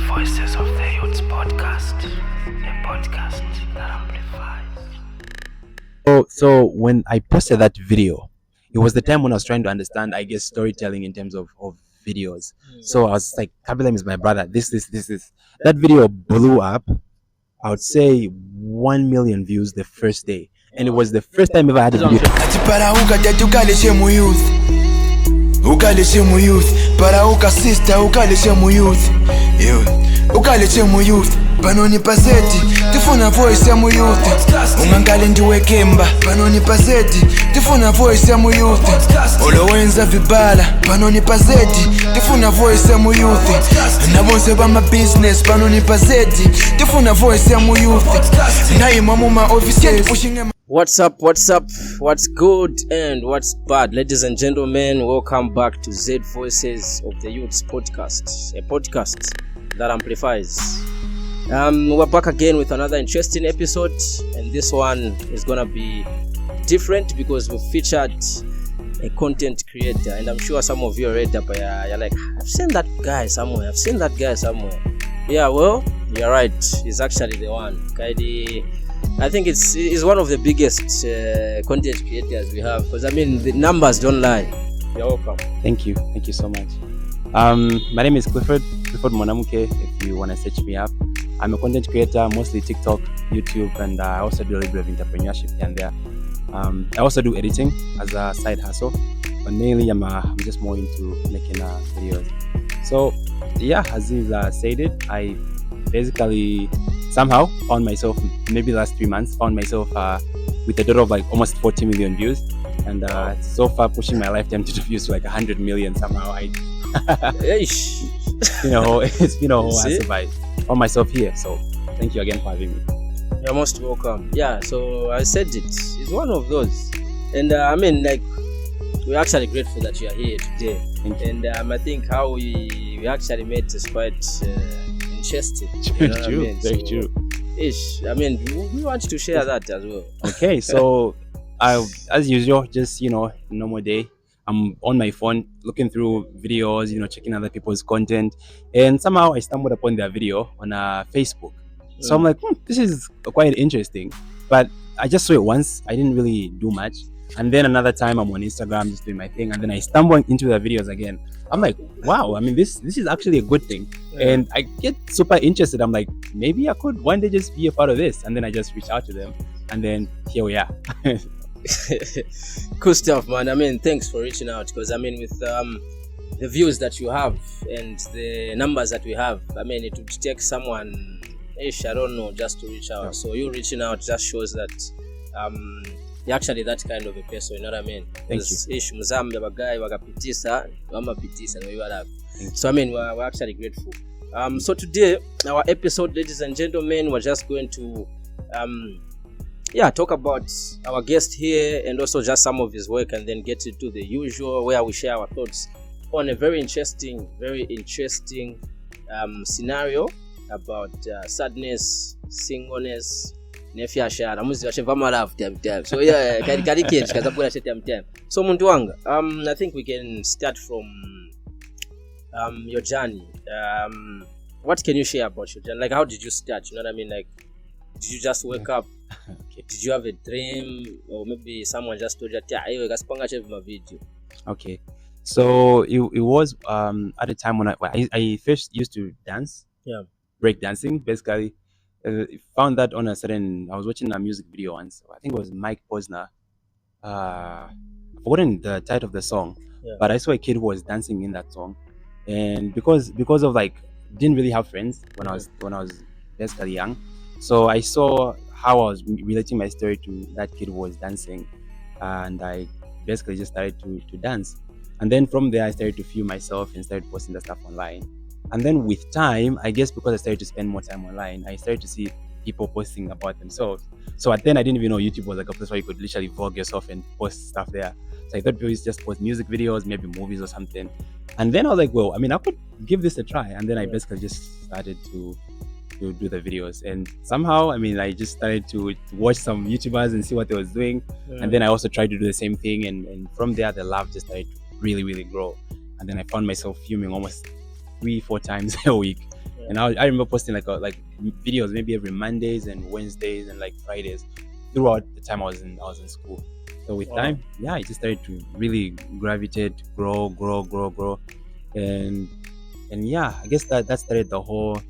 Voices of the Youths podcast, a podcast that amplifies. So when I posted that video, it was the time when I was trying to understand, I guess, storytelling in terms of videos. So I was like, Kabilem is my brother. This. That video blew up. I would say 1 million views the first day. And it was the first time ever I had a video. Ukaleshe mu youth para uka sister ukaleshe mu youth ukaleshe mu youth panoni paseti tifuna voice ya mu youth ungangale ndiwekemba panoni paseti tifuna voice ya mu youth olowenza vibala panoni paseti tifuna voice ya mu youth nabonse bama business panoni paseti tifuna voice ya mu youth naima mu ma office pushing. What's up, what's good and what's bad? Ladies and gentlemen, welcome back to Zedvoices of the Youths podcast, a podcast that amplifies. We're back again with another interesting episode, and this one is gonna be different because we featured a content creator, and I'm sure some of you are read up, you're like, I've seen that guy somewhere. Yeah, well, you're right, he's actually the one. Khaby, I think it's one of the biggest content creators we have, because I mean the numbers don't lie. You're welcome. Thank you so much. My name is Clifford Monamuke. If you want to search me up, I'm a content creator, mostly TikTok, YouTube, and I also do a little bit of entrepreneurship here and there. I also do editing as a side hustle, but mainly I'm just more into making videos. So yeah, as you said it, I basically somehow found myself, maybe the last 3 months, with a total of like almost 40 million views, and so far pushing my lifetime to views to like 100 million somehow. It's been a whole hassle, but I found myself here. So thank you again for having me. You're most welcome. Yeah, so I said it's one of those, and I mean, like, we're actually grateful that you are here today. And I think how we actually met is quite interesting. Very true. I mean, we want to share that as well. Okay, so as usual, just normal day, I'm on my phone looking through videos, checking other people's content, and somehow I stumbled upon their video on Facebook. So I'm like, this is quite interesting, but I just saw it once. I didn't really do much. And then another time I'm on Instagram just doing my thing, and then I stumble into the videos again. I'm like, wow, I mean, this is actually a good thing. And I get super interested. I'm like, maybe I could one day just be a part of this. And then I just reach out to them, and then here we are. Cool stuff, man. I mean, thanks for reaching out, because I mean, with the views that you have and the numbers that we have, I mean, it would take someone, I don't know, just to reach out. So you reaching out just shows that you're actually that kind of a person, you know what I mean? Thank you. So I mean, we're actually grateful. So today, our episode, ladies and gentlemen, we're just going to talk about our guest here and also just some of his work, and then get into the usual where we share our thoughts on a very interesting scenario about sadness, singleness. So so muntu wanga, I think we can start from your journey. What can you share about your journey? Like, how did you start? You know what I mean? Like, did you just wake up? Okay. Did you have a dream, or maybe someone just told you, video? Okay, so it was at a time when I first used to dance, break dancing basically. Found that on I was watching a music video once. I think it was Mike Posner. I've forgotten the title of the song, but I saw a kid who was dancing in that song, and because of like, didn't really have friends when I was basically young, so I saw how I was relating my story to that kid who was dancing, and I basically just started to dance, and then from there I started to film myself and started posting the stuff online. And then with time, I guess because I started to spend more time online, I started to see people posting about themselves. So then I didn't even know YouTube was like a place where you could literally vlog yourself and post stuff there. So I thought people used to just post music videos, maybe movies or something. And then I was like, well, I mean, I could give this a try. And then I basically just started to do the videos. And somehow, I mean, I just started to watch some YouTubers and see what they was doing. And then I also tried to do the same thing. And from there, the love just started to really, really grow. And then I found myself filming almost 3-4 times a week. And I remember posting like videos maybe every Mondays and Wednesdays and like Fridays throughout the time I was in school. So with time, it just started to really gravitate, grow, and yeah, I guess that started the whole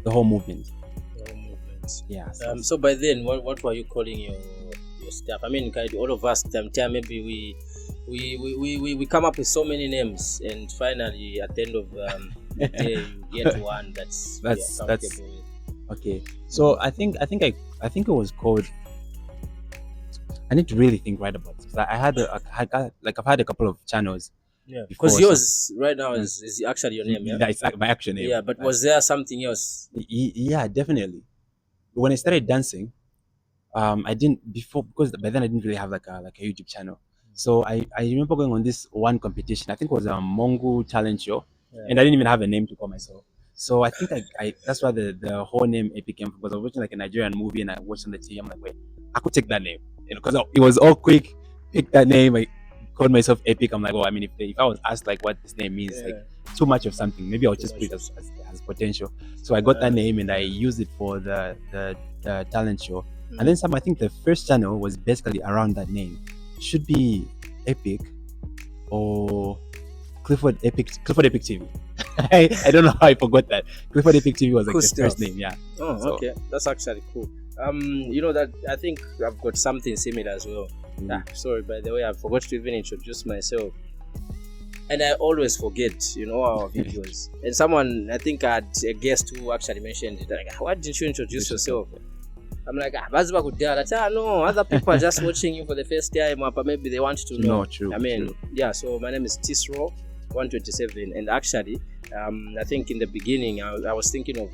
movement. Yeah. So by then, what were you calling your stuff? I mean, kind of all of us, maybe we come up with so many names, and finally at the end of the day, you get one that's okay. So I think it was called. I need to really think right about this. I've had a couple of channels. Yeah, because yours right now is actually your name. Yeah, it's my actual name. Yeah, but was there something else? Yeah, definitely. When I started dancing, I didn't before, because by then I didn't really have like a YouTube channel. So I remember going on this one competition. I think it was a Mongo talent show, and I didn't even have a name to call myself. So I think I that's why the whole name Epic came from, because I was watching like a Nigerian movie and I watched on the TV. I'm like, wait, I could take that name, because it was all quick. Pick that name. I called myself Epic. I'm like, well, I mean, if I was asked like what this name means, like too much of something, maybe I'll just put it as potential. So I got that name and I used it for the talent show. And then I think the first channel was basically around that name. Should be Epic or Clifford Epic TV. I don't know how I forgot that. Clifford Epic TV was like the first name. Yeah. Oh, so, okay, that's actually cool. You know that I think I've got something similar as well. Sorry, by the way, I forgot to even introduce myself, and I always forget, our videos. And someone, I think I had a guest who actually mentioned it, like, why didn't you introduce yourself? I'm like, no, other people are just watching you for the first time, but maybe they want to know. No, true. I mean, yeah. So my name is Tisro 127, and actually, I think in the beginning I was thinking of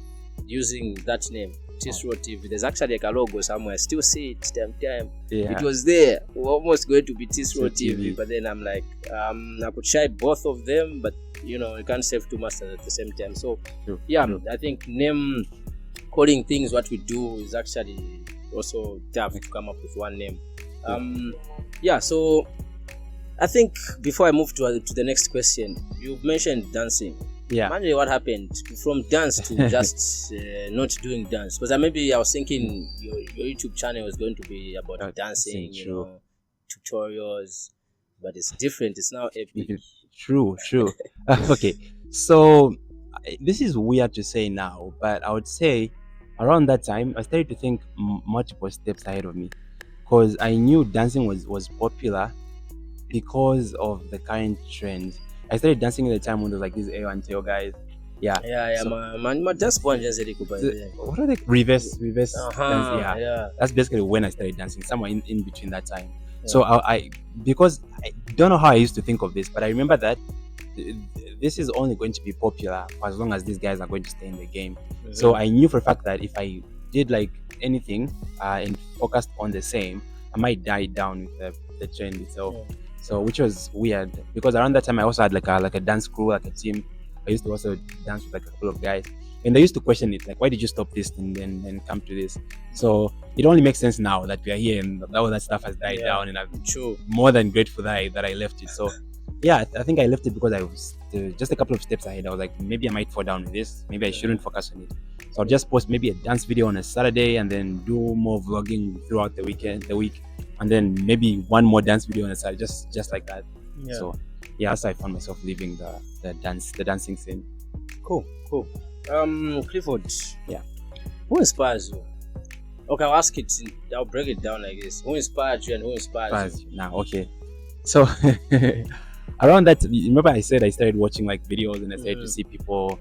using that name, Tisro TV. There's actually like a logo somewhere. I still see it time. Yeah. It was there. We're almost going to be Tisro TV, but then I'm like, I could try both of them, but you can't save two masters at the same time. So I think name calling things what we do is actually also tough to come up with one name. So I think before I move to the next question, you've mentioned dancing. Yeah. Imagine what happened from dance to just not doing dance. Because maybe I was thinking your YouTube channel was going to be about dancing, tutorials, but it's different. It's now Epic. True. Okay, so this is weird to say now, but I would say around that time I started to think multiple steps ahead of me, because I knew dancing was popular because of the current trend. I started dancing at the time when there was like these A1 tail guys. Yeah. Man, just one just what are they? Reverse dance. Yeah. That's basically when I started dancing, somewhere in between that time. Yeah. So I because I don't know how I used to think of this, but I remember that this is only going to be popular for as long as these guys are going to stay in the game. Mm-hmm. So I knew for a fact that if I did like anything and focused on the same, I might die down with the trend itself. Yeah. So which was weird, because around that time I also had like a dance crew, like a team. I used to also dance with like a couple of guys, and they used to question it, like, why did you stop this and then come to this? So it only makes sense now that we are here and all that stuff has died down, and I'm more than grateful that I left it. So yeah, I think I left it because I was just a couple of steps ahead. I was like, maybe I might fall down with this, maybe I shouldn't focus on it. So I'll just post maybe a dance video on a Saturday and then do more vlogging throughout the week, and then maybe one more dance video on a Saturday, just like that. Yeah. So yeah, that's how I found myself leaving the dancing scene. Cool. Clifford. Yeah. Who inspires you? Okay, I'll break it down like this. Who inspired you and who inspires you? Now, okay. So around that, remember I said I started watching like videos and I started to see people,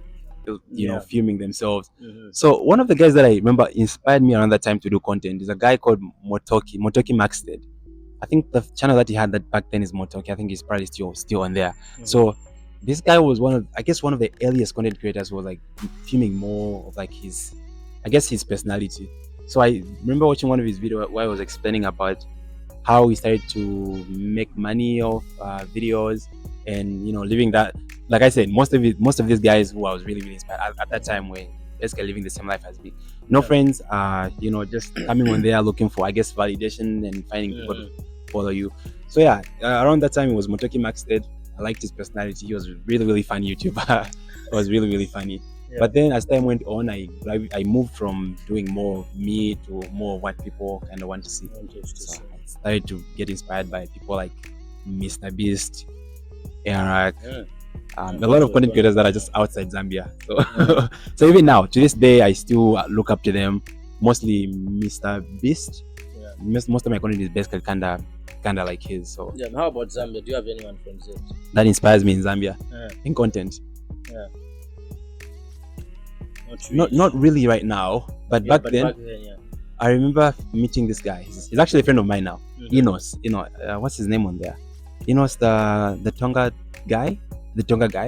filming themselves. Mm-hmm. So one of the guys that I remember inspired me around that time to do content is a guy called Motoki Maxted. I think the channel that he had that back then is Motoki. I think he's probably still on there. Mm-hmm. So this guy was one of the earliest content creators who was like filming more of like his personality. So I remember watching one of his videos where he was explaining about how he started to make money off videos, and living that, like I said, most of these guys who I was really, really inspired at that time were basically living the same life as me. No friends, just coming on there looking for, I guess, validation and finding people to follow you. So yeah, around that time it was Motoki Maxted. I liked his personality. He was a really, really fun YouTuber. It was really, really funny. Yeah. But then as time went on, I moved from doing more of me to more of what people kind of want to see. So I started to get inspired by people like Mr. Beast, Eric, a lot of content creators that are just outside Zambia. So, so even now, to this day, I still look up to them. Mostly Mr. Beast. Yeah. Most of my content is basically kind of like his. So yeah. How about Zambia? Do you have anyone from Z that inspires me in Zambia in content? Yeah. Not really right now, but back then, I remember meeting this guy. He's actually a friend of mine now. Enos, what's his name on there? Enos, the Tonga guy,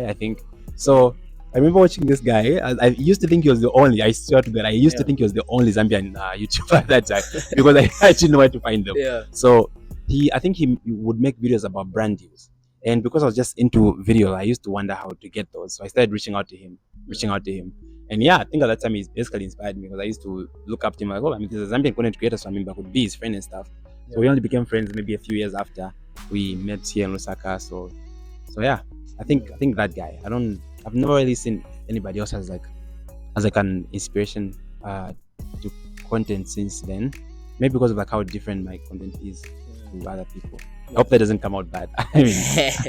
I think. So I remember watching this guy. I used to think he was the only. I swear to God, I used to think he was the only Zambian YouTuber at that time because I didn't know where to find them. Yeah. So I think he would make videos about brand deals, and because I was just into video, I used to wonder how to get those. So I started reaching out to him. And yeah, I think at that time he basically inspired me because I used to look up to him like, oh, I mean, there's a Zambian content creator, so I mean, I could be his friend and stuff. So we only became friends maybe a few years after we met here in Lusaka. So yeah, I think that guy. I've never really seen anybody else as like an inspiration to content since then. Maybe because of like how different my content is to other people. I hope that doesn't come out bad. I mean,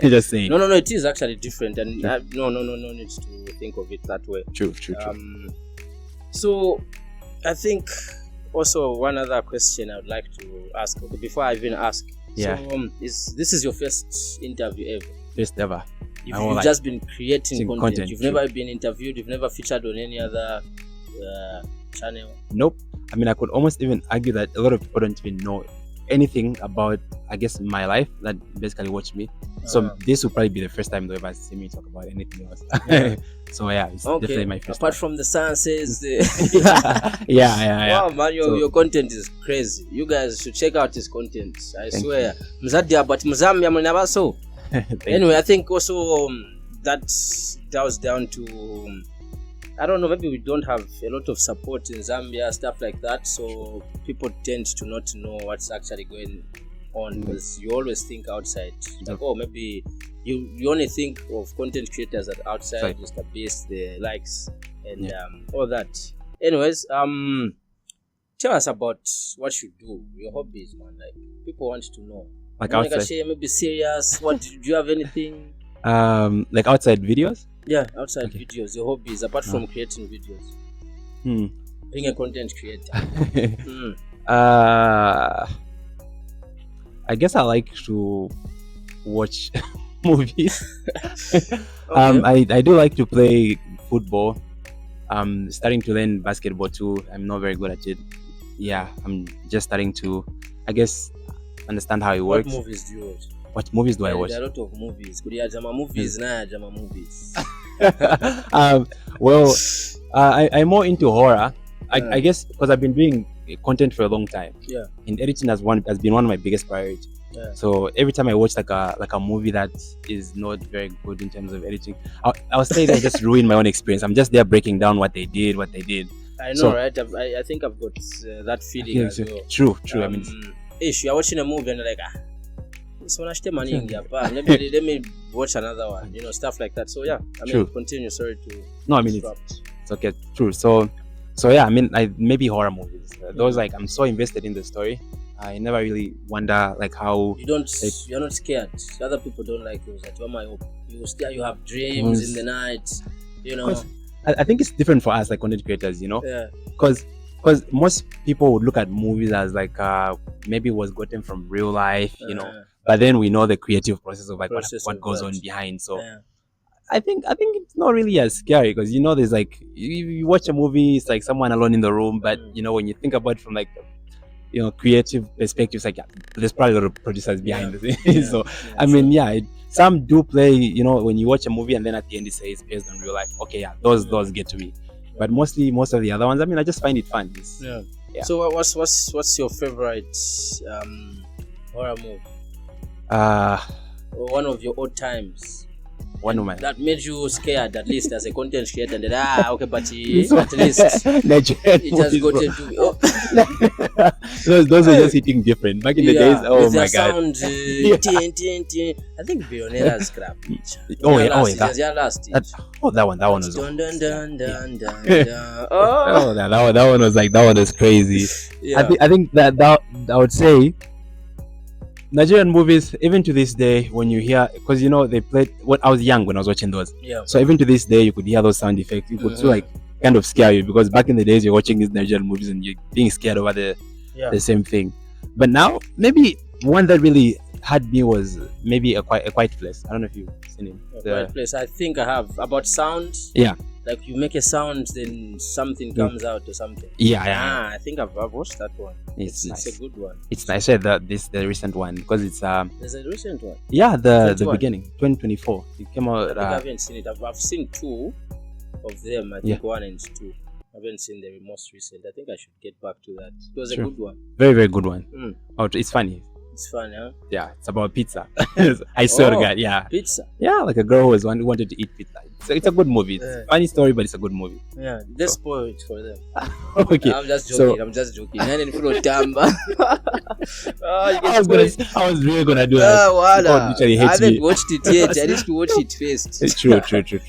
I'm just saying. No, it is actually different, and no need to think of it that way. True. So, I think also one other question I would like to ask before I even ask. Yeah. So, this is your first interview ever? First ever. You've just been creating content. You've never been interviewed. You've never featured on any other channel. Nope. I mean, I could almost even argue that a lot of people don't even know anything about, I guess, my life that basically watch me. So this will probably be the first time they'll ever see me talk about anything else. So yeah, it's definitely my first apart time. from the sciences. Yeah. Wow, man, your content is crazy. You guys should check out his content. I swear. Mzadia, but Mzambia Munabaso. Anyway, I think also that was down to I don't know, maybe we don't have a lot of support in Zambia, stuff like that, so people tend to not know what's actually going on because you always think outside. Like, oh, maybe you only think of content creators that outside, Mr. Beast, the likes, and all that. Anyways, tell us about what you do, your hobbies, man. Like, people want to know. Like outside? Maybe serious. What do you have anything? Like outside videos? Yeah, outside videos, your hobbies, apart from creating videos. Being a content creator. I guess I like to watch movies. I do like to play football. I'm starting to learn basketball too. I'm not very good at it. Yeah, I'm just starting to, I guess, understand how it works. What movies do you watch? What movies do I watch? There are a lot of movies. Jama movies, Jama movies. Well, I'm more into horror. I guess because I've been doing content for a long time. Yeah. And editing has been one of my biggest priorities. Yeah. So every time I watch like a movie that is not very good in terms of editing, I'll say that I just ruin my own experience. I'm just there breaking down what they did. I know, right? I think I've got that feeling as well. True. I mean, if you're watching a movie and you're like, so let me watch another one, stuff like that. So yeah, I mean, continue. Sorry to. No, I mean it's okay. True. So yeah, I mean, maybe horror movies. Those like I'm so invested in the story. I never really wonder like how you're not scared. Other people don't like those. You have dreams in the night. I think it's different for us like content creators. Yeah. Because most people would look at movies as like maybe it was gotten from real life, but then we know the creative process of like what goes on behind. So I think it's not really as scary because there's like you watch a movie, it's like someone alone in the room, but when you think about it from like creative perspectives, like there's probably a lot of producers behind the scenes. So I mean, some do play, when you watch a movie and then at the end it says based on real life. Okay, those get to me. But most of the other ones, I mean, I just find it fun. Yeah. So what's your favorite horror movie? Or one of your old times? That made you scared, at least as a content creator. And but at least it has got into those were just hitting different. Back in the days, oh with my their god. sound, tin. I think Billionaires scrap. Oh yeah, that one was. Dun, dun, dun, dun, dun, Oh, dun. Oh. that one was like, that one was crazy. Yeah. I think that I would say Nigerian movies, even to this day, when you hear, because they played when I was young when I was watching those. Yeah. So even to this day, you could hear those sound effects. You could feel like kind of scare you, because back in the days you're watching these Nigerian movies and you're being scared over the same thing. But now, maybe one that really had me was maybe a Quiet Place. I don't know if you've seen it. Quiet Place. I think I have. About sound. Yeah. Like you make a sound, then something comes out or something. Yeah. I think I've watched that one. It's nice. It's a good one. It's nice. I said that the recent one, because it's There's a recent one. Yeah, the beginning, 2024. It came out. I haven't seen it. I've seen two of them. I think 1 and 2. I haven't seen the most recent. I think I should get back to that. It was a good one. Very, very good one. Oh, it's funny. It's fun, huh? Yeah, it's about pizza. I swear to God, yeah. Pizza? Yeah, like a girl who wanted to eat pizza. It's a good movie. It's a funny story, but it's a good movie. Yeah, let's spoil it for them. Okay. I'm just joking. I was really gonna do that. I haven't watched it yet. I need to watch it first. It's true.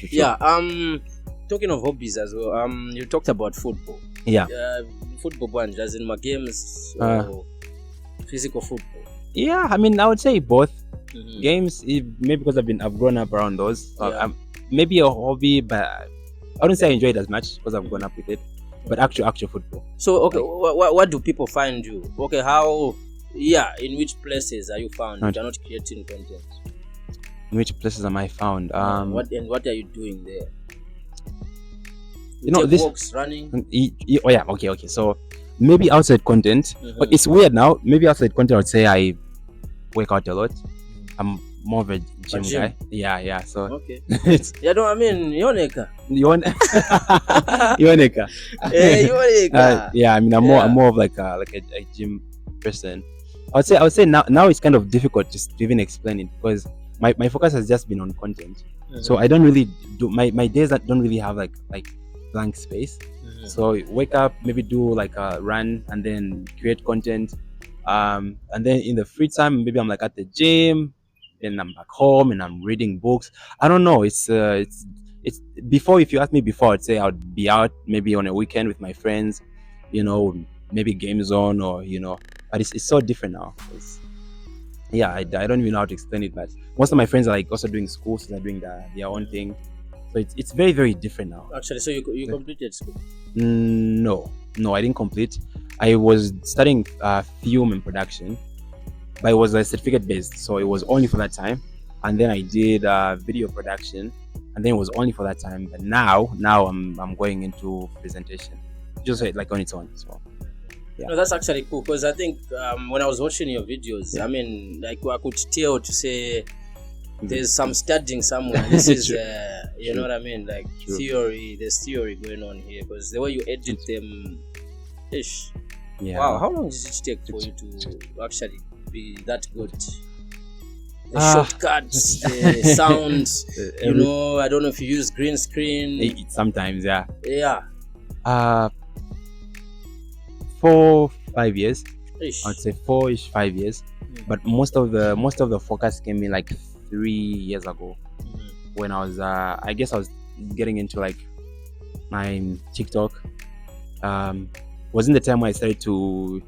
Yeah. Talking of hobbies as well. You talked about football. Yeah. Football one, as in my games or physical football. Yeah, I mean, I would say both. Games, maybe because I've grown up around those. Maybe a hobby, but I wouldn't say I enjoy it as much because I've grown up with it. But actual football. So okay, what do people find you? Okay, how? Yeah, in which places are you found? You're not creating content. In which places am I found? What are you doing there? This walks, running. Oh yeah, okay. So maybe outside content, but it's weird now. Maybe outside content, I would say I work out a lot. I'm more of a gym guy. Yeah. So okay. Yoneka. Yoneka. Yoneka. Yeah, I mean, I'm more of like a gym person. I would say now it's kind of difficult just to even explain it, because my focus has just been on content. So I don't really do my days that don't really have like blank space. So wake up, maybe do like a run, and then create content. And then in the free time, maybe I'm like at the gym, then I'm back home and I'm reading books. I don't know. It's before, if you ask me before, I'd say I'd be out maybe on a weekend with my friends, maybe game zone or, but it's so different now. I don't even know how to explain it, but most of my friends are like also doing school, so they're doing their own thing. So it's very, very different now. Actually, so you completed school? No, I didn't complete. I was studying film and production, but it was certificate based, so it was only for that time. And then I did video production, and then it was only for that time. But now I'm going into presentation, just like on its own. So yeah. No, that's actually cool, because I think when I was watching your videos, I mean, like I could tell to say there's some studying somewhere. This is you know what I mean, like theory. There's theory going on here, because the way you edit them, yeah. Wow, how long does it take for you to actually be that good? The shortcuts, the sounds, I don't know if you use green screen. Sometimes, yeah. Yeah. 4-5 years. I'd say 4-ish, 5 years. But most of the focus came in like 3 years ago, when I was I guess I was getting into like my TikTok. Wasn't the time when I started to,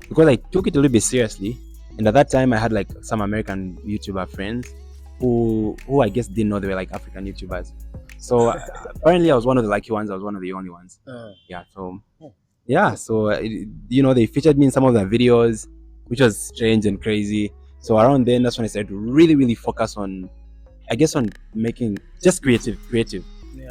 because I took it a little bit seriously, and at that time I had like some American YouTuber friends who I guess didn't know they were like African YouTubers. So apparently I was one of the lucky ones. I was one of the only ones. So they featured me in some of their videos, which was strange and crazy. So around then, that's when I started to really, really focus on, I guess, on making just creative.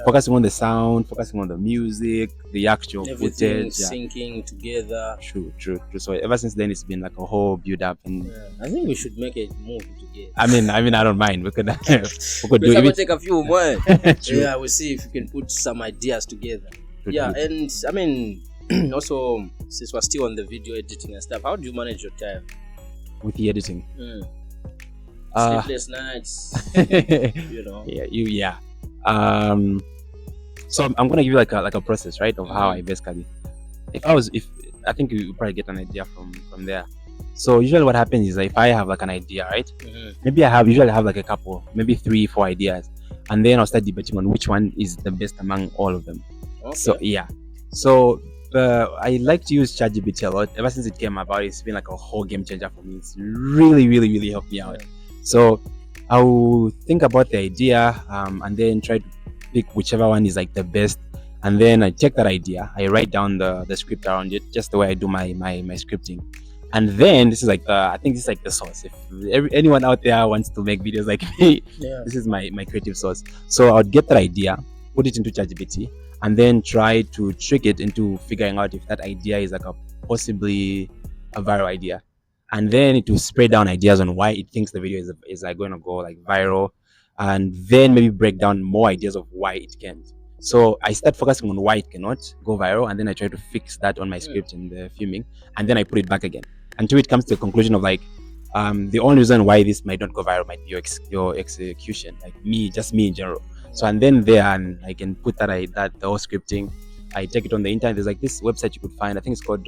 Focusing on the sound, focusing on the music, the actual footage, syncing together. True. So ever since then, it's been like a whole build up, and I think we should make a movie together. I mean, I don't mind. We could do it. Take a few more. Yeah, we'll see if we can put some ideas together. And I mean, also, since we're still on the video editing and stuff, how do you manage your time with the editing? Sleepless nights. So I'm gonna give you like a process, right, of how I basically, if I think you probably get an idea from there. So usually what happens is if I have like an idea, right? Maybe I usually have like a couple, maybe 3-4 ideas, and then I'll start debating on which one is the best among all of them. Okay. So yeah, so I like to use ChatGPT a lot. Ever since it came about, it's been like a whole game changer for me. It's really helped me out. So I'll think about the idea and then try to pick whichever one is like the best, and then I take that idea, I write down the script around it, just the way I do my scripting. And then this is like I think this is like the source. If anyone out there wants to make videos like me, this is my creative source. So I would get that idea, put it into ChatGPT, and then try to trick it into figuring out if that idea is like possibly a viral idea. And then it will spray down ideas on why it thinks the video is like going to go like viral, and then maybe break down more ideas of why it can't. So I start focusing on why it cannot go viral, and then I try to fix that on my script and the filming, and then I put it back again until it comes to a conclusion of like the only reason why this might not go viral might be your execution, like just me in general. So and then there, and I can put that the whole scripting, I take it on the internet. There's like this website you could find, I think it's called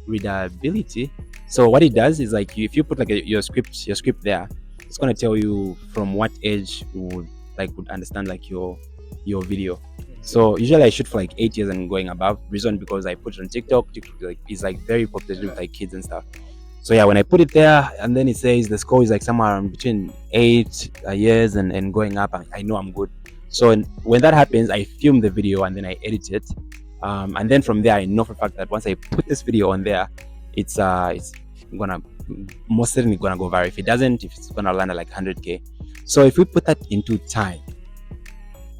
Readability. So what it does is like if you put like your script there, it's gonna tell you from what age you would understand like your video. So usually I shoot for like 8 years and going above. Reason because I put it on TikTok like is like very popular with like kids and stuff. So yeah, when I put it there and then it says the score is like somewhere around between 8 years and going up, I know I'm good. So when that happens, I film the video and then I edit it, and then from there I know for a fact that once I put this video on there, it's gonna most certainly gonna go viral. If it doesn't, if it's gonna land at like 100K. So if we put that into time,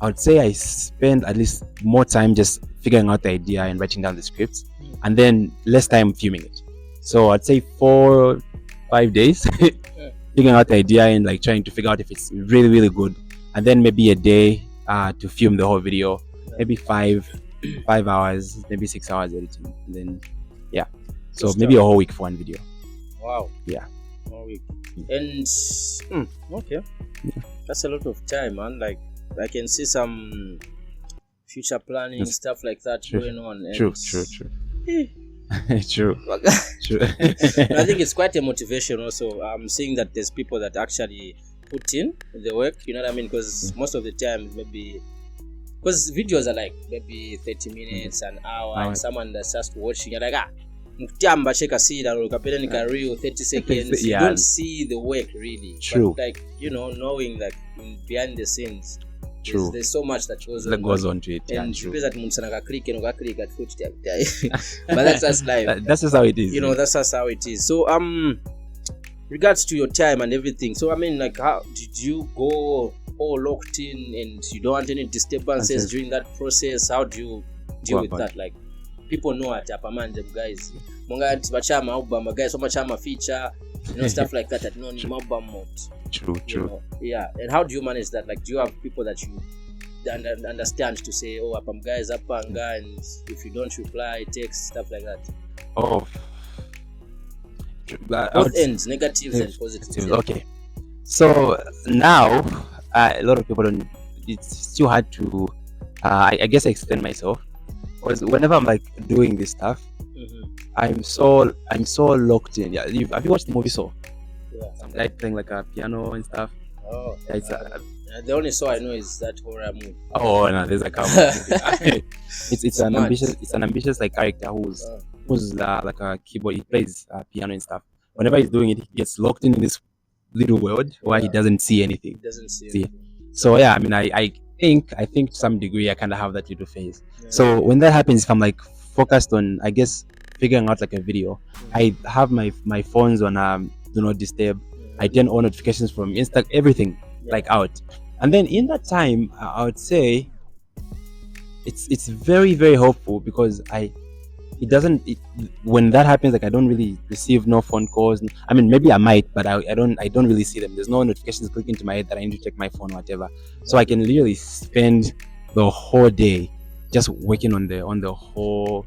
I would say I spend at least more time just figuring out the idea and writing down the scripts, and then less time filming it. So I'd say 4-5 days figuring out the idea and like trying to figure out if it's really good, and then maybe a day to film the whole video, maybe 5 hours, maybe 6 hours editing, and then yeah, so maybe a whole week for one video. Wow. Yeah, a whole week. And okay, that's a lot of time, man. Like I can see some future planning stuff like that going on. And True. True. I think it's quite a motivation also. I'm seeing that there's people that actually put in the work, you know what I mean? Because most of the time, maybe because videos are like maybe 30 minutes, an hour, and someone that's just watching, you're like, mkutamba cheka sida ukapenda nika reel 30 seconds. You don't see the work really. True. But like, you know, knowing like behind the scenes, True. There's so much that goes on to it. And true. That click at foot. But that's just life. That's just how it is. You know, that's just how it is. So regards to your time and everything. So I mean, like, how did you go all locked in and you don't want any disturbances during that process? How do you deal with that? Like, people know at Apamande guys. Monga bachama album guys, so much feature, you know, stuff like that. No ni album mode. True. Know? Yeah. And how do you manage that? Like, do you have people that you understand to say, oh, Apam guys, Apanga, and if you don't reply, text, stuff like that? Oh. Both ends, negatives and positives. Okay. So now, a lot of people don't. It's too hard to, I guess, explain myself, because whenever I'm like doing this stuff, I'm so locked in. Yeah, have you watched the movie Saw? Yeah. Some guy playing like a piano and stuff. Oh. Yeah, it's the only Saw I know is that horror movie. Oh no, there's like a it's an ambitious like character who's like a keyboard. He plays piano and stuff. Whenever he's doing it, he gets locked in this little world where he doesn't see anything. So yeah, I mean, I think to some degree I kind of have that little phase. Yeah. So when that happens, if I'm like focused on, I guess, figuring out like a video, I have my phones on do not disturb. I turn all notifications from Insta, everything like out, and then in that time I would say it's very helpful, because when that happens, like I don't really receive no phone calls. I mean, maybe I might, but I don't really see them. There's no notifications clicking to my head that I need to check my phone or whatever. So I can literally spend the whole day just working on the whole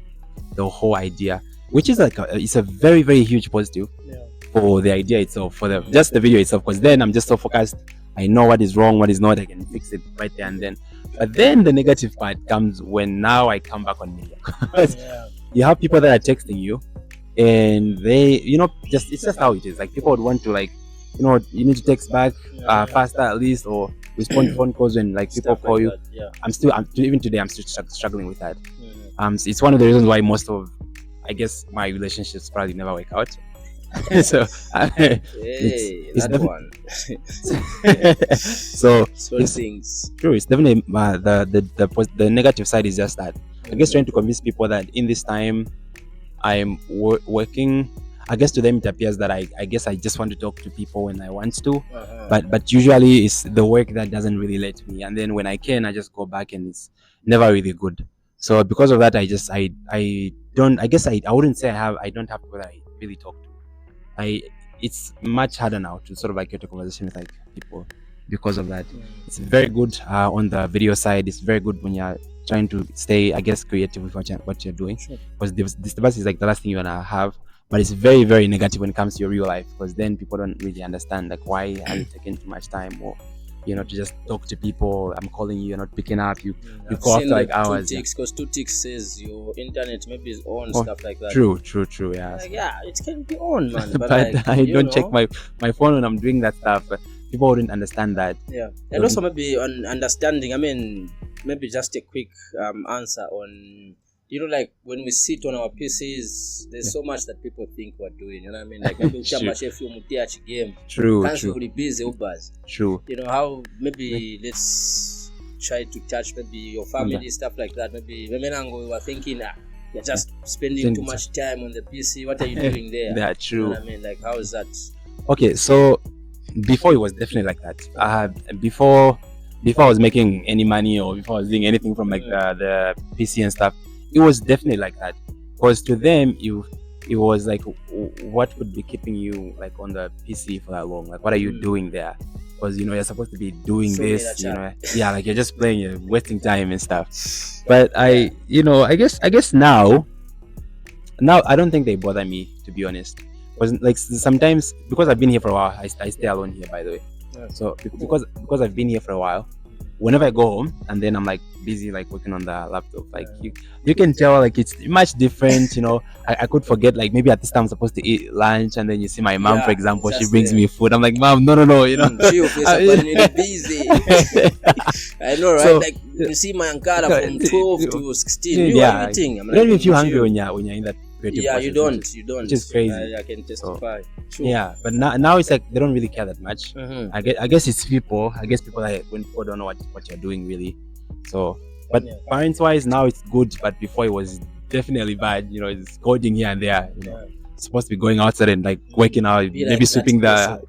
idea, which is like it's a very huge positive for the idea itself, for just the video itself, because then I'm just so focused. I know what is wrong, what is not. I can fix it right there and then. But then the negative part comes when now I come back on media. you have people that are texting you, and they, just it's just how it is. Like people would want to like, you need to text back faster at least, or respond to phone calls when like people call you. Even today I'm still struggling with that. So it's one of the reasons why most of, I guess, my relationships probably never work out. So it's one. so it's things. True. It's definitely the negative side is just that I guess trying to convince people that in this time I'm working. I guess to them it appears that I guess I just want to talk to people when I want to, but usually it's the work that doesn't really let me, and then when I can, I just go back and it's never really good. So because of that, I wouldn't say I don't have people that I really talk to. It's much harder now to sort of like get a conversation with like people because of that. It's very good on the video side. It's very good when you're trying to stay, I guess, creative with what you're doing, because disturbance is like the last thing you wanna have. But it's very, very negative when it comes to your real life, because then people don't really understand like why are you taking too much time, or to just talk to people. I'm calling you, you're not picking up. You call after like hours. Because 2 ticks says your internet maybe is on, stuff like that. True. Yeah. Like, yeah, it can be on, man. But like, I don't check my phone when I'm doing that stuff. People wouldn't understand that. Yeah, and also maybe on understanding. I mean, maybe just a quick answer on. Like when we sit on our PCs, there's so much that people think we're doing. You know what I mean? Like maybe game. True. Really busy ubers. True. How maybe let's try to touch maybe your family, stuff like that. Maybe we were thinking you're just spending too much time on the PC. What are you doing there? Yeah, true. You know what I mean? Like how is that? Okay, so before it was definitely like that. Before I was making any money, or before I was doing anything from like the PC and stuff, it was definitely like that, because to them it was like, what would be keeping you like on the PC for that long? Like what are you doing there? Because you're supposed to be doing this, like you're just playing, you're wasting time and stuff. But I guess now I don't think they bother me, to be honest, because like sometimes, because I've been here for a while, I stay alone here, by the way. So because I've been here for a while, whenever I go home and then I'm like busy like working on the laptop, like you can tell like it's much different. I could forget, like maybe at this time I'm supposed to eat lunch, and then you see my mom, for example, she brings me food. I'm like, Mom, no, busy. I know, right? So, like you see my Ankara from 12 to 16. Everything. I'm like, don't even feel hungry when you're in that. Yeah, you don't. Which is crazy. I can testify. So, yeah, but now it's like they don't really care that much. I guess it's people. I guess people like when people don't know what you're doing really. So, but parents wise now it's good, but before it was definitely bad. It's coding here and there. It's supposed to be going outside and like working out, maybe sweeping the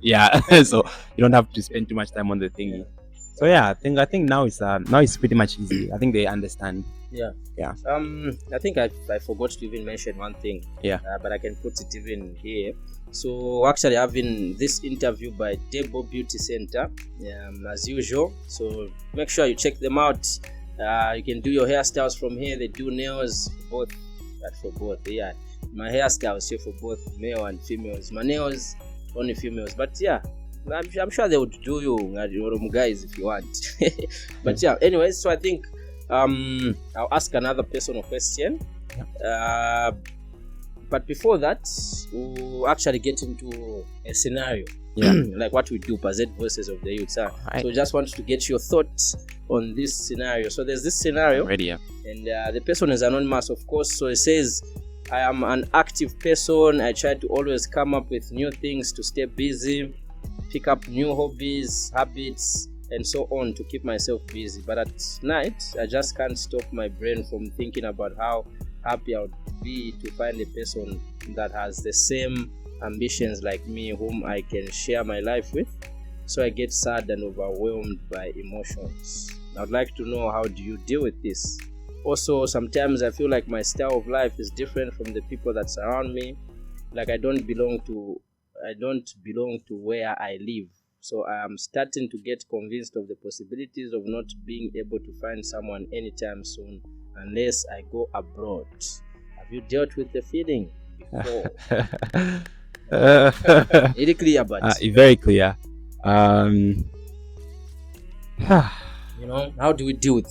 so you don't have to spend too much time on the thingy. So yeah, I think now it's pretty much easy. I think they understand. Yeah. I think I forgot to even mention one thing. But I can put it even here. So actually having this interview by Debo Beauty Center, as usual. So make sure you check them out. You can do your hairstyles from here. They do nails for both. Yeah, my hairstyles here for both male and females. My nails only females. But yeah, I'm sure they would do you guys if you want. But yeah, anyways, so I think I'll ask another personal question. But before that, we'll actually get into a scenario. Like what we do, Z Voices of the Youth. Right. So just want to get your thoughts on this scenario. So there's this scenario. Ready, and the person is anonymous, of course. So it says, I am an active person. I try to always come up with new things to stay busy, pick up new hobbies, habits, and so on to keep myself busy. But at night, I just can't stop my brain from thinking about how happy I would be to find a person that has the same ambitions like me, whom I can share my life with. So I get sad and overwhelmed by emotions. I'd like to know, how do you deal with this? Also, sometimes I feel like my style of life is different from the people that surround me. Like I don't belong to where I live. So I am starting to get convinced of the possibilities of not being able to find someone anytime soon unless I go abroad. Have you dealt with the feeling before? Very clear, but very clear. how do we deal with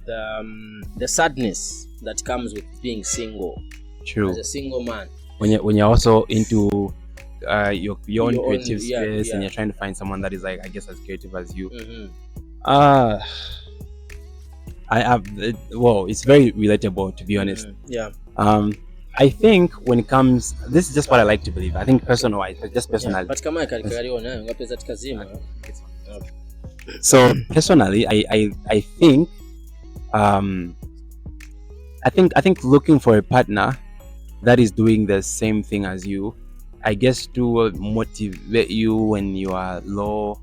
the sadness that comes with being single. True. As a single man. When you're also into your own creative space, yeah. and you're trying to find someone that is like, I guess, as creative as you. It's very relatable, to be honest. I think when it comes, this is just what I like to believe. I think personally. So personally, I think I think looking for a partner that is doing the same thing as you, I guess, to motivate you when you are low,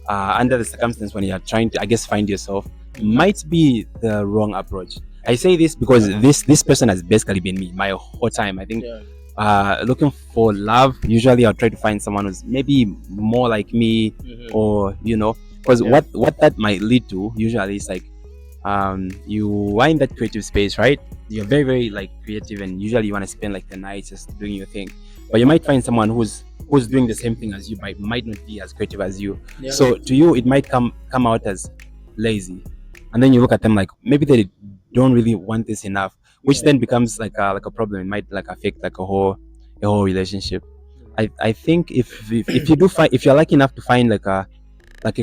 under the circumstance when you are trying to, I guess, find yourself, might be the wrong approach. I say this because this person has basically been me my whole time. I think looking for love, usually I'll try to find someone who's maybe more like me, or because what that might lead to usually is like, you are in that creative space, right? You're very, very like creative, and usually you want to spend like the night just doing your thing, but you might find someone who's doing the same thing as you, but might not be as creative as you. So to you it might come out as lazy, and then you look at them like maybe they don't really want this enough, which then becomes like a problem. It might like affect like a whole relationship. I think if you do find, if you're lucky enough to find like a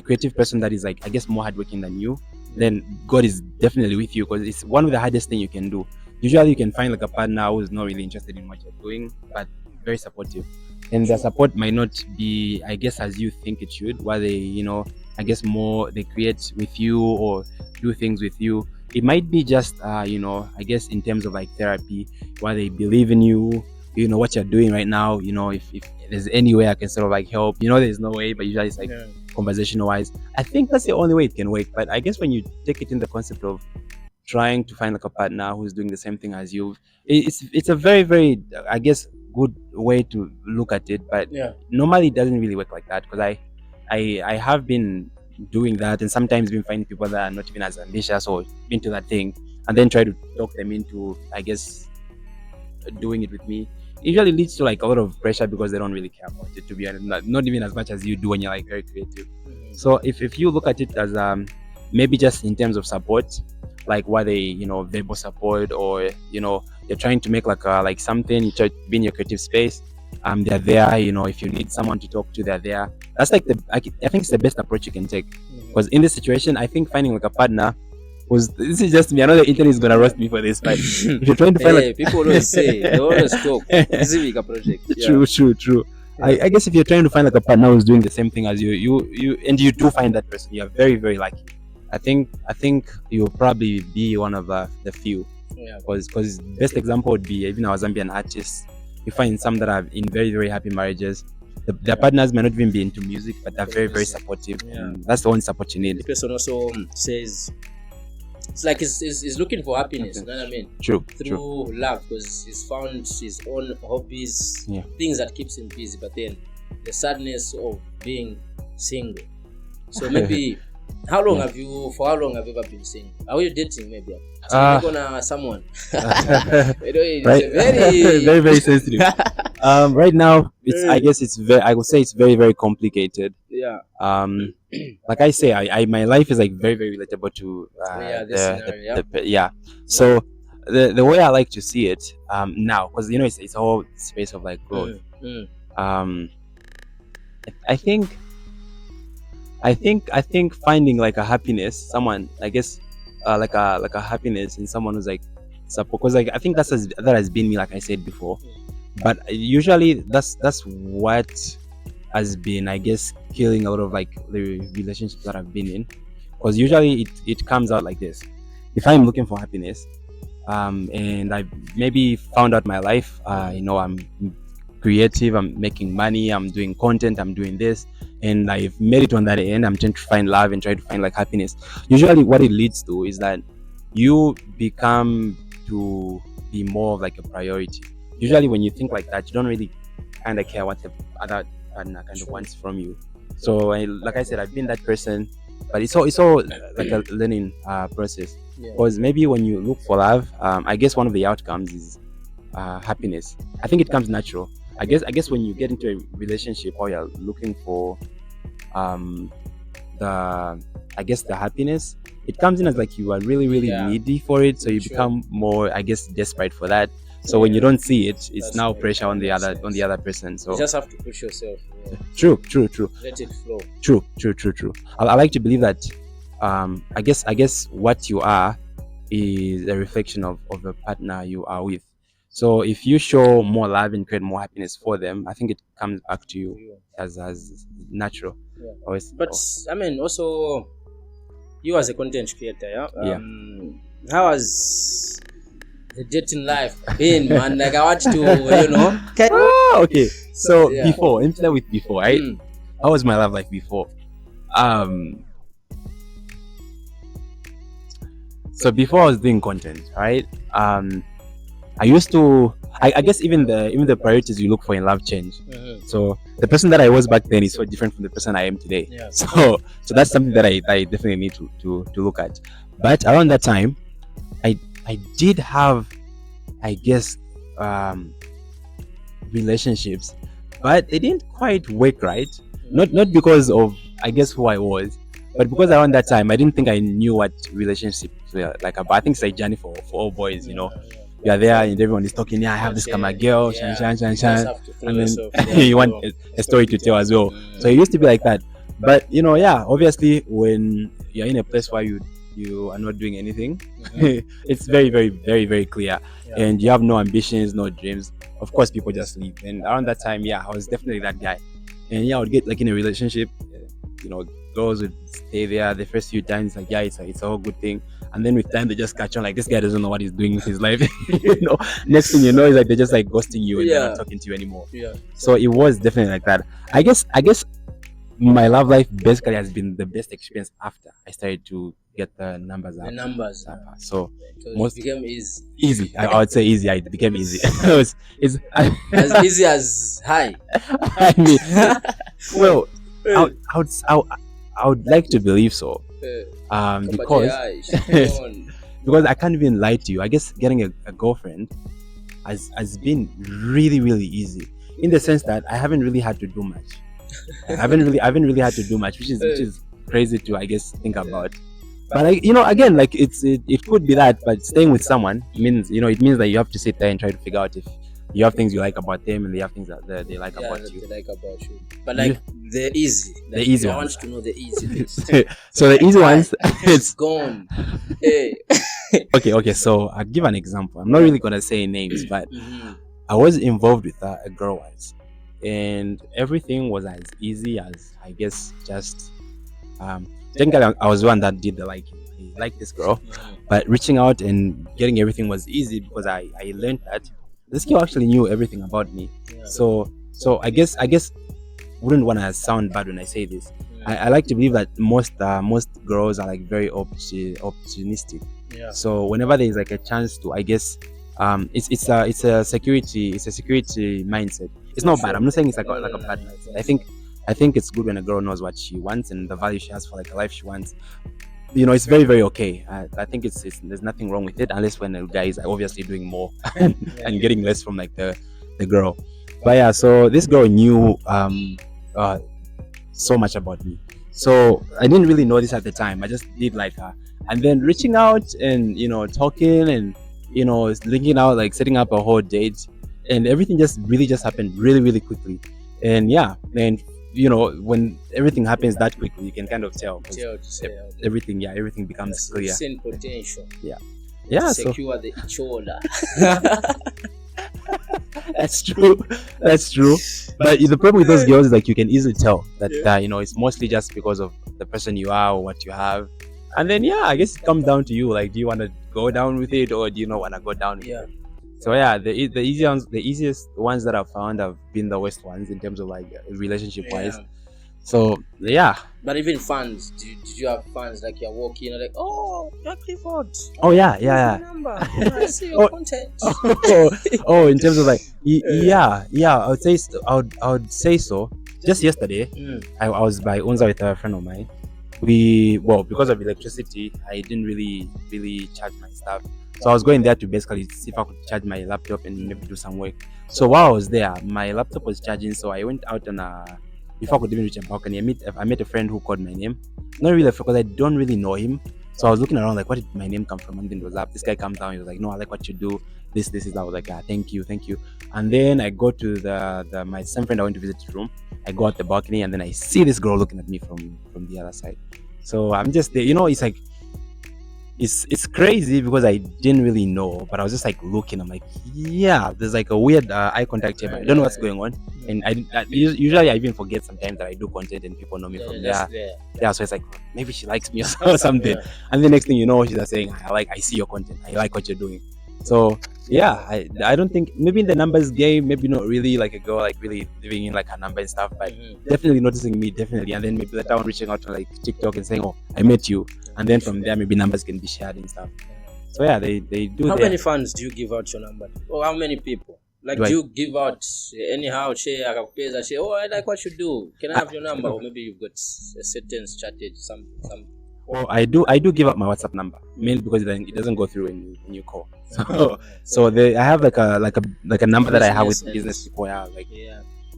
creative person that is like, I guess, more hardworking than you, then God is definitely with you, because it's one of the hardest thing you can do. Usually you can find like a partner who's not really interested in what you're doing, but very supportive, and their support might not be, I guess, as you think it should, where they, I guess, more they create with you or do things with you. It might be just I guess in terms of like therapy, where they believe in you, what you're doing right now, if there's any way I can sort of like help, there's no way, but usually it's like conversational wise. I think that's the only way it can work. But I guess when you take it in the concept of trying to find like a partner who's doing the same thing as you, it's a very, very, I guess, good way to look at it. But normally it doesn't really work like that, because I have been doing that, and sometimes been finding people that are not even as ambitious or into that thing, and then try to talk them into, I guess, doing it with me. It usually leads to like a lot of pressure, because they don't really care about it, to be honest, not even as much as you do when you're like very creative. So if you look at it as maybe just in terms of support, like why they, verbal support, or you're trying to make like something, you try to be in your creative space, they're there. If you need someone to talk to, they're there. That's like I think it's the best approach you can take, because in this situation, I think finding like a partner this is just me. I know the internet is gonna roast me for this, but if you're trying to find people always say, they always talk. This is a bigger project. True. I guess if you're trying to find like a partner who's doing the same thing as you and you do find that person, you're very, very lucky. I think you'll probably be one of the few. Because best example would be even our Zambian artists. You find some that are in very, very happy marriages. Their partners may not even be into music, but they're very, very supportive. And that's the only support you need. The person also says it's like he's looking for happiness. You know what I mean? True. Through love, because he's found his own hobbies, things that keeps him busy. But then the sadness of being single. So maybe how long have you ever been single? Are you dating maybe? So you're gonna someone. It's right. Very, very sensitive. Right now, I would say it's very, very complicated. Like I say, my life is like very, very relatable to So the way I like to see it now, because it's a whole space of like growth. I think finding like a happiness, someone, I guess, like a happiness in someone who's like support, because like I think that has been me, like I said before. But usually that's what has been, I guess, killing a lot of like the relationships that I've been in, because usually it comes out like this. If I'm looking for happiness, and I maybe found out my life, I'm creative, I'm making money, I'm doing content, I'm doing this, and I've made it on that end, I'm trying to find love and try to find like happiness. Usually what it leads to is that you become to be more of like a priority. Usually when you think like that, you don't really kind of care what the other partner kind of wants from you. So like I said, I've been that person, but it's all like a learning process. Because maybe when you look for love, I guess one of the outcomes is happiness. I think it comes natural. I guess when you get into a relationship or you're looking for the the happiness, it comes in as like you are really needy for it, so you become more, I guess, desperate for that. So when you don't see it, it's now pressure on the other person. So you just have to push yourself. True. Let it flow. True. I like to believe that I guess what you are is a reflection of the partner you are with. So if you show more love and create more happiness for them, I think it comes back to you as natural. But I mean, also, you as a content creator, how has the dating life been, man? Like, I want to, okay. So before, let me start with before, right? How was my love life before? So before I was doing content, right? I used to, I guess even the priorities you look for in love change. So the person that I was back then is so different from the person I am today. So that's something that I definitely need to look at. But around that time, I did have, I guess, relationships, but they didn't quite work right. Not because of, I guess, who I was, but because around that time I didn't think I knew what relationships were like about. I think it's a journey for all boys, you are there and everyone is talking. Yeah, I have this kind of girl, shan, and then you want a story to tell as well. So it used to be like that. But obviously when you're in a place where you are not doing anything, it's very, very, very, very clear, and you have no ambitions, no dreams. Of course, people just leave. And around that time, I was definitely that guy. And I would get like in a relationship, girls would stay there the first few times, like it's a whole good thing. And then with time they just catch on, like this guy doesn't know what he's doing with his life. Next thing you know is like they're just like ghosting you and they're not talking to you anymore. So it was definitely like that. I guess my love life basically has been the best experience after I started to get the numbers up. So it became easy. I would say easy. It became easy. it's as easy as high. I mean, well, I would like to believe so. Because I can't even lie to you. I guess getting a girlfriend has been really, really easy, in the sense that I haven't really had to do much. I haven't really had to do much, which is crazy to, I guess, think about. But again, like it could be that, but staying with someone means, it means that you have to sit there and try to figure out if you have things you like about them and they have things that they like about you. They like about you. But like the easy ones. I want to know the easy things. So the easy ones, it's gone. Hey. Okay. So I'll give an example. I'm not really gonna say names, but I was involved with a girl once, and everything was as easy as, I guess, just technically I was the one that did the liking. I liked this girl, but reaching out and getting everything was easy because I learned that this girl actually knew everything about me. So I guess wouldn't want to sound bad when I say this. I like to believe that most girls are like very opportunistic. So whenever there's like a chance to, I guess, it's a security mindset. It's not bad. I'm not saying it's like a bad mindset. I think it's good when a girl knows what she wants and the value she has for like a life she wants. It's very, very okay. I think it's there's nothing wrong with it, unless when the guy is obviously doing more and getting less from like the girl. But so this girl knew so much about me. So I didn't really know this at the time. I just did like her, and then reaching out and talking and linking out, like setting up a whole date, and everything just happened really, really quickly. And when everything happens that quickly, you can kind of tell everything becomes clear. Same potential. To secure the each other. That's true. But the problem with those girls is like you can easily tell that it's mostly just because of the person you are or what you have. And then I guess it comes down to you. Like, do you want to go down with it or do you not want to go down with it? So the easiest ones that I've found have been the worst ones in terms of like relationship wise. So But even fans, did you have fans like you're walking and like, oh, you're Clifford? Oh yeah. Number. I see your content. In terms of like I would say so. Just yesterday, I was by Unza with a friend of mine. Because of electricity, I didn't really charge my stuff. So I was going there to basically see if I could charge my laptop and maybe do some work. So while I was there, my laptop was charging, so I went out on before I could even reach a balcony, I met a friend who called my name. Not really because I don't really know him. So I was looking around like, where did my name come from? And then it was up. This guy comes down. He was like, no, I like what you do. This is. I was like, thank you. And then I go to my same friend I went to visit his room. I go out the balcony and then I see this girl looking at me from the other side. So I'm just there. It's like, it's crazy because I didn't really know, but I was just like looking. I'm like, yeah, there's like a weird eye contact here. I don't know what's going on, and usually I even forget sometimes that I do content and people know me from there. Yeah, so it's like maybe she likes me or something, and the next thing you know, she's just saying, I see your content, I like what you're doing. So yeah, I don't think maybe in the numbers game, maybe not really like a girl like really living in like her number and stuff, but definitely noticing me, definitely, and then maybe later on reaching out to like TikTok and saying, oh, I met you. And then from there, maybe numbers can be shared and stuff. So yeah, they do. How many fans do you give out your number? Or how many people? Like, do you give out anyhow? Share, oh, I like what you do. Can I have your number? Or maybe you've got a certain strategy, some. Oh, I do give out my WhatsApp number mainly because then it doesn't go through when you call. So I have like a number that I have with business people.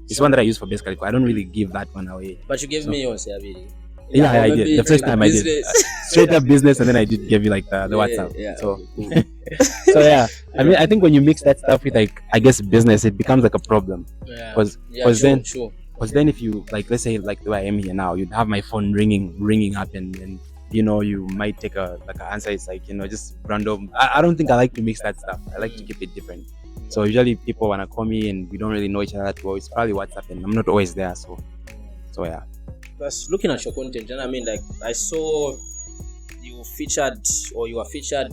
It's one that I use for basically. I don't really give that one away. But you gave me yours, really. Yeah, I did. The first time I did straight up business, and then I did give you like the WhatsApp. Yeah. So yeah, I think when you mix that stuff with like I guess business, it becomes like a problem. Because then if you like, let's say like the way I am here now, you'd have my phone ringing up, and you might take an answer. It's like just random. I don't think I like to mix that stuff. I like to keep it different. So usually people wanna call me and we don't really know each other that well. It's probably WhatsApp, and I'm not always there. So yeah. Plus, looking at your content, and I mean, like, I saw you were featured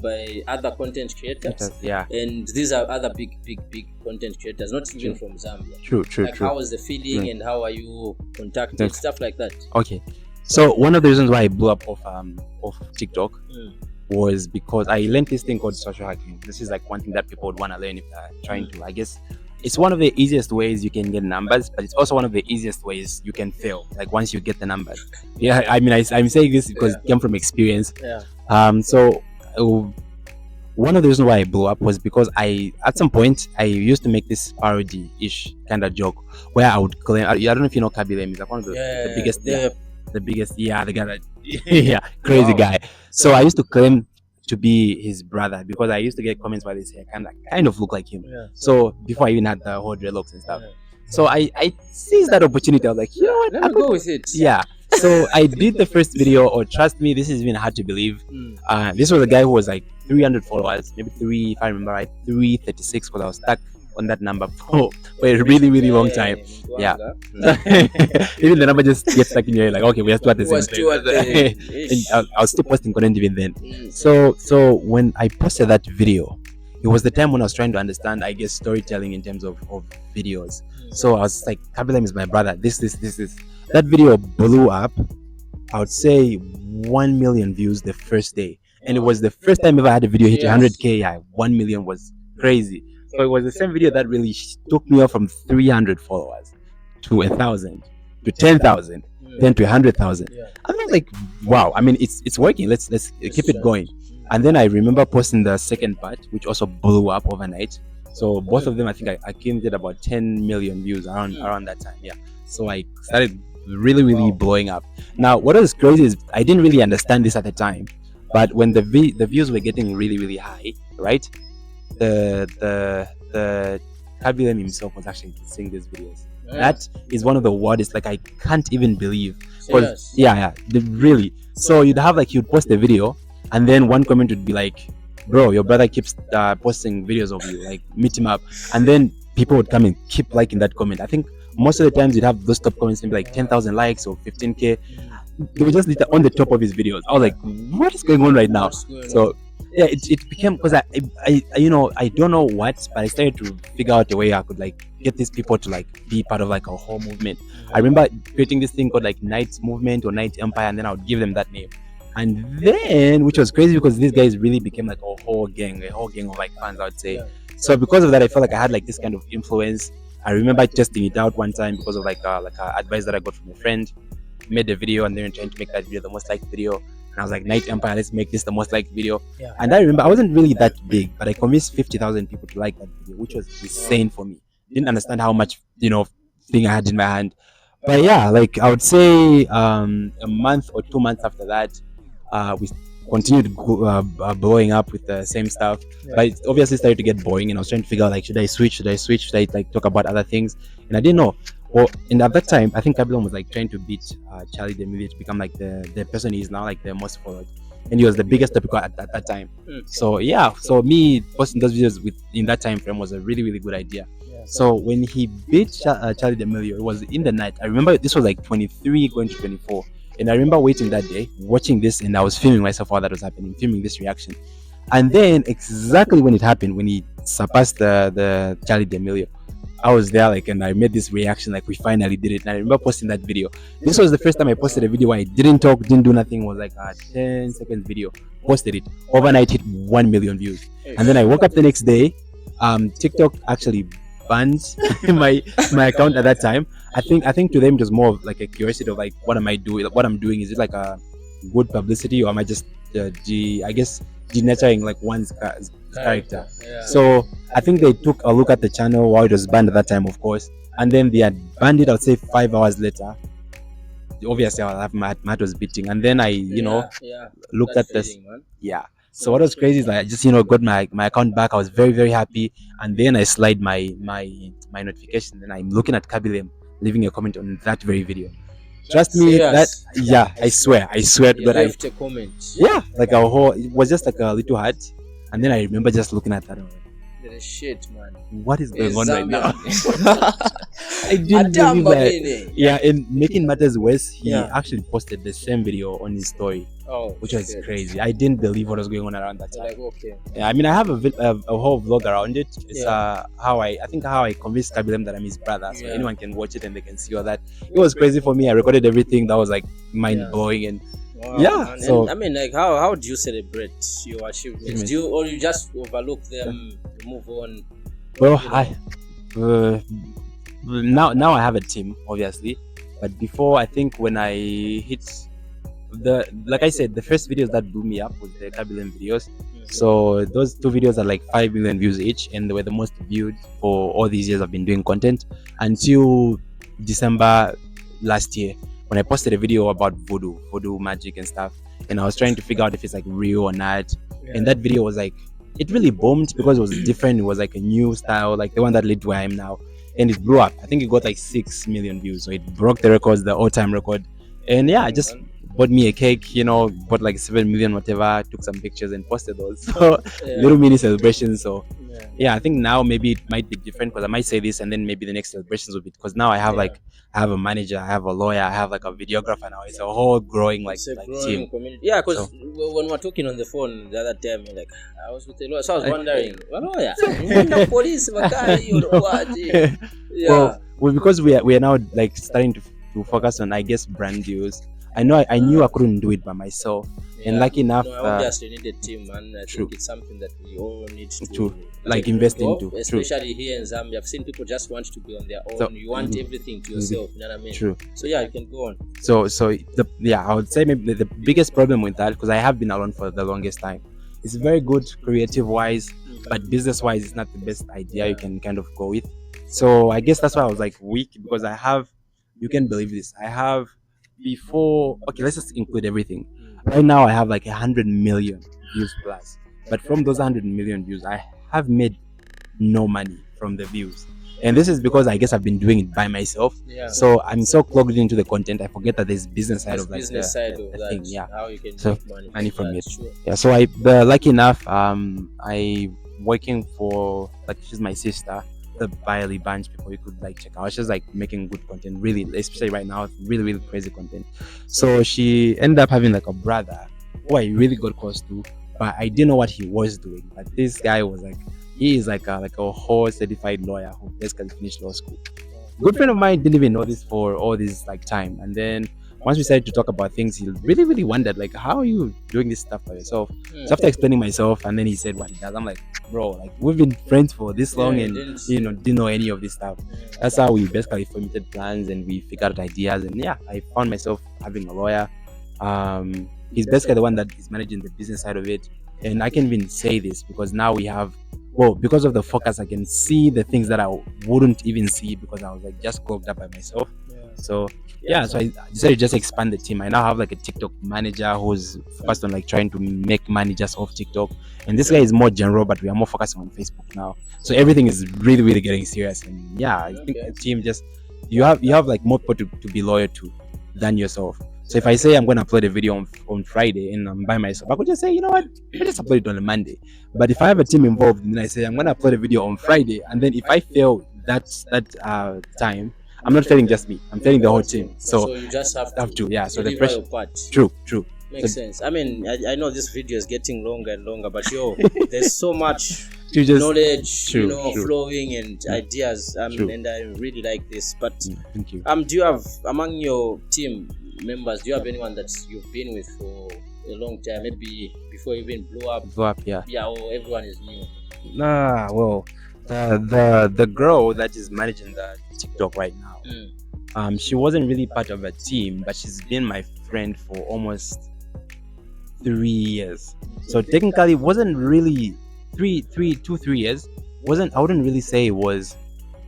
by other content creators. Yeah. And these are other big content creators, not even from Zambia. True. How was the feeling and how are you contacted? Stuff like that. Okay. So one of the reasons why I blew up off TikTok was because I learned this thing called social hacking. This is like one thing that people would want to learn if they're trying to, I guess. It's one of the easiest ways you can get numbers, but it's also one of the easiest ways you can fail. Like once you get the numbers. Yeah, I mean, I'm saying this because it came from experience. Yeah. So one of the reasons why I blew up was because at some point I used to make this parody-ish kind of joke where I would claim. I don't know if you know Khaby. He's like one of the biggest. The biggest. Yeah, the guy that. Crazy guy. So I used to claim to be his brother because I used to get comments by this hair kind of look like him. So before I even had the whole dreadlocks and stuff. So I seized that opportunity. I was like, you know what? Let me go with it. Yeah. So I did the first video, or trust me, this is even hard to believe. This was a guy who was like 300 followers, maybe if I remember right, 336, because I was stuck on that number for a really, really long time. Yeah. Even the number just gets stuck in your head, like, okay, we have to at the same time. I was still posting content even then. So when I posted that video, it was the time when I was trying to understand, I guess, storytelling in terms of videos. So I was like, Khaby is my brother. This. That video blew up. I would say 1 million views the first day. And it was the first time ever I had a video hit 100K. Yeah, 1 million was crazy. So it was the same video that really took me off from 300 followers to 1,000 to 10,000, then to 100,000. I was like, wow. I mean, it's working. Let's keep it going. And then I remember posting the second part, which also blew up overnight. So both of them, I think I accumulated about 10 million views around that time. Yeah. So I started really blowing up. Now, what was crazy is I didn't really understand this at the time, but when the views were getting really high, right? The Khaby himself was actually seeing these videos. That is one of the wildest. Like I can't even believe. Really. So you'd post a video, and then one comment would be like, "Bro, your brother keeps posting videos of you. Like meet him up." And then people would come and keep liking that comment. I think most of the times you'd have those top comments maybe like 10,000 likes or 15K. They were just on the top of his videos. I was like, what is going on right now? So yeah, it became, because I don't know what, but I started to figure out a way I could like get these people to like be part of like a whole movement. I remember creating this thing called like Night Movement or Night Empire, and then I would give them that name. And then, which was crazy because these guys really became like a whole gang of like fans, I would say. So because of that, I felt like I had like this kind of influence. I remember testing it out one time because of like advice that I got from a friend. Made a video, and then trying to make that video the most liked video. And I was like, Night Empire, let's make this the most liked video. And I remember I wasn't really that big, but I convinced 50,000 people to like that video, which was insane for me. Didn't understand how much thing I had in my hand. But yeah, like I would say a month or 2 months after that, we continued blowing up with the same stuff. But it obviously started to get boring, and I was trying to figure out like, should I switch? Should I like talk about other things? And I didn't know. Well, and at that time, I think Babylon was like trying to beat Charlie D'Amelio to become like the person he is now, like the most followed, and he was the biggest topic at that time. So yeah, so me posting those videos in that time frame was a really good idea. So when he beat Charlie D'Amelio, it was in the night. I remember this was like 23 going to 24. And I remember waiting that day, watching this, and I was filming myself while that was happening, filming this reaction. And then exactly when it happened, when he surpassed the Charlie D'Amelio, I was there, like, and I made this reaction, like, we finally did it. And I remember posting that video. This was the first time I posted a video where I didn't talk, didn't do nothing. It was like a 10-second video. Posted it. Overnight hit 1 million views. And then I woke up the next day. TikTok actually banned my account at that time. I think to them it was more of like a curiosity of like, what am I doing? What I'm doing, is it like a good publicity, or am I just denaturing like one's character? So I think they took a look at the channel while it was banned at that time, of course, and then they had banned it. I would say 5 hours later. Obviously, I'll have my heart was beating, and then I looked at this. Yeah. So what was crazy is I just got my account back. I was very happy, and then I slide my notification, and I'm looking at Khaby leaving a comment on that very video. Trust me, I swear to God, I left a comment. Yeah, like a whole. It was just like a little heart, and then I remember just looking at that. Shit, man. What is going on right now? I didn't believe that. Yeah, and making matters worse, he actually posted the same video on his story, which was crazy. I didn't believe what was going on around that time. Like, okay. Yeah, I mean, I have a whole vlog around it. It's how I convinced Khaby that I'm his brother, so anyone can watch it and they can see all that. It was crazy for me. I recorded everything. That was like mind blowing and. Wow, yeah, man. so And, I mean, like, how do you celebrate your achievements? Do you just overlook them, move on? Well, now I have a team, obviously, but before, I think when I hit like I said, the first videos that blew me up was the Khaby videos. So those two videos are like 5 million views each, and they were the most viewed for all these years I've been doing content until December last year, when I posted a video about voodoo magic and stuff, and I was trying to figure out if it's like real or not. And that video was like, it really boomed because it was different. It was like a new style, like the one that led to where I am now, and it blew up. I think it got like 6 million views, so it broke the records, the all-time record. And yeah, I just bought me a cake, bought like 7 million whatever, took some pictures and posted those. So little mini celebrations. So yeah, I think now maybe it might be different, because I might say this and then maybe the next celebrations will be, because now I have I have a manager, I have a lawyer, I have like a videographer now. It's a whole growing team. Community. Yeah, because when we were talking on the phone the other time, like, I was with the lawyer, so I was wondering, lawyer, the police, well, because we are now like starting to focus on, I guess, brand deals. I knew I couldn't do it by myself, and lucky enough, obviously need a team, man. I think it's something that we all need to like invest into, especially here in Zambia. I've seen people just want to be on their own. So, you want everything to yourself. You know what I mean? True. So yeah, you can go on. So I would say maybe the biggest problem with that, because I have been alone for the longest time, it's very good creative wise, but business wise, it's not the best idea you can kind of go with. So I guess that's why I was like weak, because you can believe this, let's just include everything. Right now I have like 100 million views plus, but from those 100 million views, I have made no money from the views. And this is because I guess I've been doing it by myself. So I'm so plugged into the content, I forget that there's business side of like the thing. How you can make money from it. Yeah, so lucky enough, I working for, like, she's my sister, the Bailey bunch. People you could like check out. She's like making good content, really, especially right now, really crazy content. So she ended up having like a brother who I really got close to, but I didn't know what he was doing. But this guy was like, he is like a whole certified lawyer who basically finished law school. Good friend of mine didn't even know this for all this like time, and then once we started to talk about things, he really wondered, like, how are you doing this stuff by yourself? So after explaining myself, and then he said what he does, I'm like, bro, like, we've been friends for this long, and didn't know any of this stuff. That's how we basically formulated plans, and we figured out ideas. And yeah, I found myself having a lawyer. He's basically the one that is managing the business side of it. And I can even say this because now we have, because of the focus, I can see the things that I wouldn't even see because I was like just clogged up by myself. So so I decided to just expand the team. I now have like a TikTok manager who's focused on like trying to make money just off TikTok, and this guy is more general, but we are more focusing on Facebook now. So everything is really getting serious, and I think the team just you have like more people to be loyal to than yourself. So if I say I'm going to upload a video on Friday and I'm by myself, I could just say, you know what, I just upload it on a Monday. But if I have a team involved, then I say I'm going to upload a video on Friday, and then if I fail that time, I'm not failing just me, I'm failing the whole team. So you just have to so the pressure part. True. Makes sense. I mean, I know this video is getting longer and longer, but there's so much knowledge, flowing and ideas. And I really like this. But thank you. Do you have among your team members? Do you have anyone that you've been with for a long time? Maybe before you even blew up. Yeah, or everyone is new. Well, the girl that is managing the TikTok right now, she wasn't really part of a team, but she's been my friend for almost 3 years. So technically it wasn't really 3 years. I wouldn't really say it was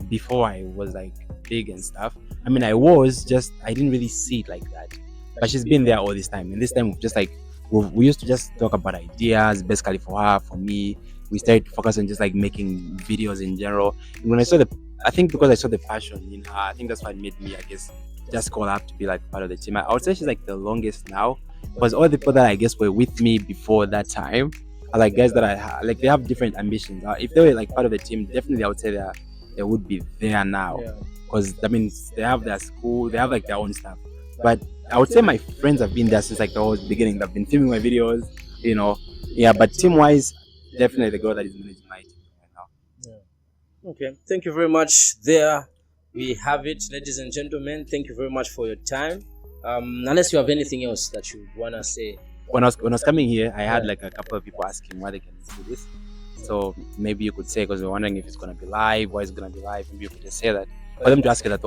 before I was like big and stuff. I mean, I didn't really see it like that. But she's been there all this time, and this time just like we used to just talk about ideas, basically for her, for me. We started to focus on just like making videos in general. And when I saw because I saw the passion in her, I think that's what made me, I guess, just call up to be like part of the team. I would say she's like the longest now, because all the people that I guess were with me before that time are like guys that they have different ambitions. If they were like part of the team, definitely I would say they would be there now, because that means they have their school, they have like their own stuff. But I would say my friends have been there since like the whole beginning. They've been filming my videos, but team wise, definitely the girl that is managing my team right now. Okay, thank you very much. There we have it, ladies and gentlemen. Thank you very much for your time. Unless you have anything else that you want to say. When I was coming here, I had like a couple of people asking why they can see this. So maybe you could say, because we're wondering if it's going to be live, why it's going to be live. Maybe you could just say that. For them to ask you that,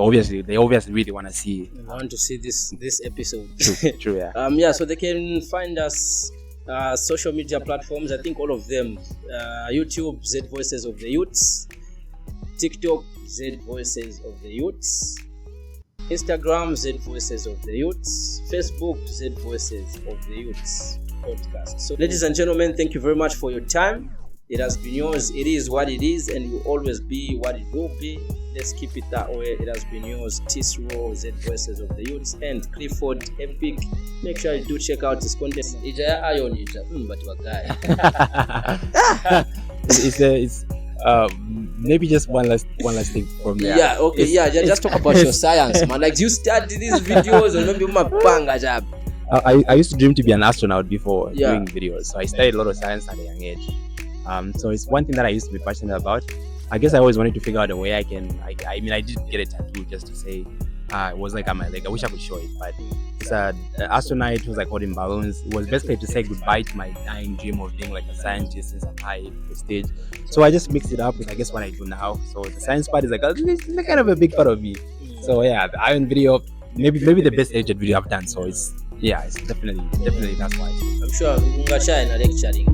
they obviously really want to see. I want to see this episode. True, yeah. So they can find us social media platforms. I think all of them. YouTube, Z Voices of the Youths. TikTok, Z Voices of the Youths. Instagram, Z Voices of the Youths. Facebook, Z Voices of the Youths podcast. So ladies and gentlemen, thank you very much for your time. It has been yours. It is what it is, and will always be what it will be. Let's keep it that way. It has been yours, Tisro, Z Voices of the Youths, and Clifford Epic. Make sure you do check out his content. But you guy. It's maybe just one last thing from there. Yeah, okay, just talk about your science, man. Like, you study these videos and maybe my banga job. I used to dream to be an astronaut before doing videos, so I studied a lot of science at a young age. So it's one thing that I used to be passionate about. I guess I always wanted to figure out a way I did get a tattoo just to say it was like on my leg. I wish I could show it, but it's an astronaut who's like holding balloons. It was basically to say goodbye to my dying dream of being like a scientist in some high prestige. So I just mixed it up with I guess what I do now. So the science part is like it's kind of a big part of me. So the Iron video, maybe the best edited video I've done. So it's definitely that's why. I'm sure Ungacha in a lecturing.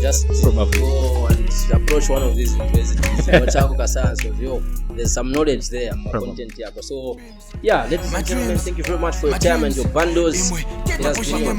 Just probably go and approach one of these universities. There's some knowledge there, more content here. So ladies and gentlemen, thank you very much for your time and your bundles. It has been yours.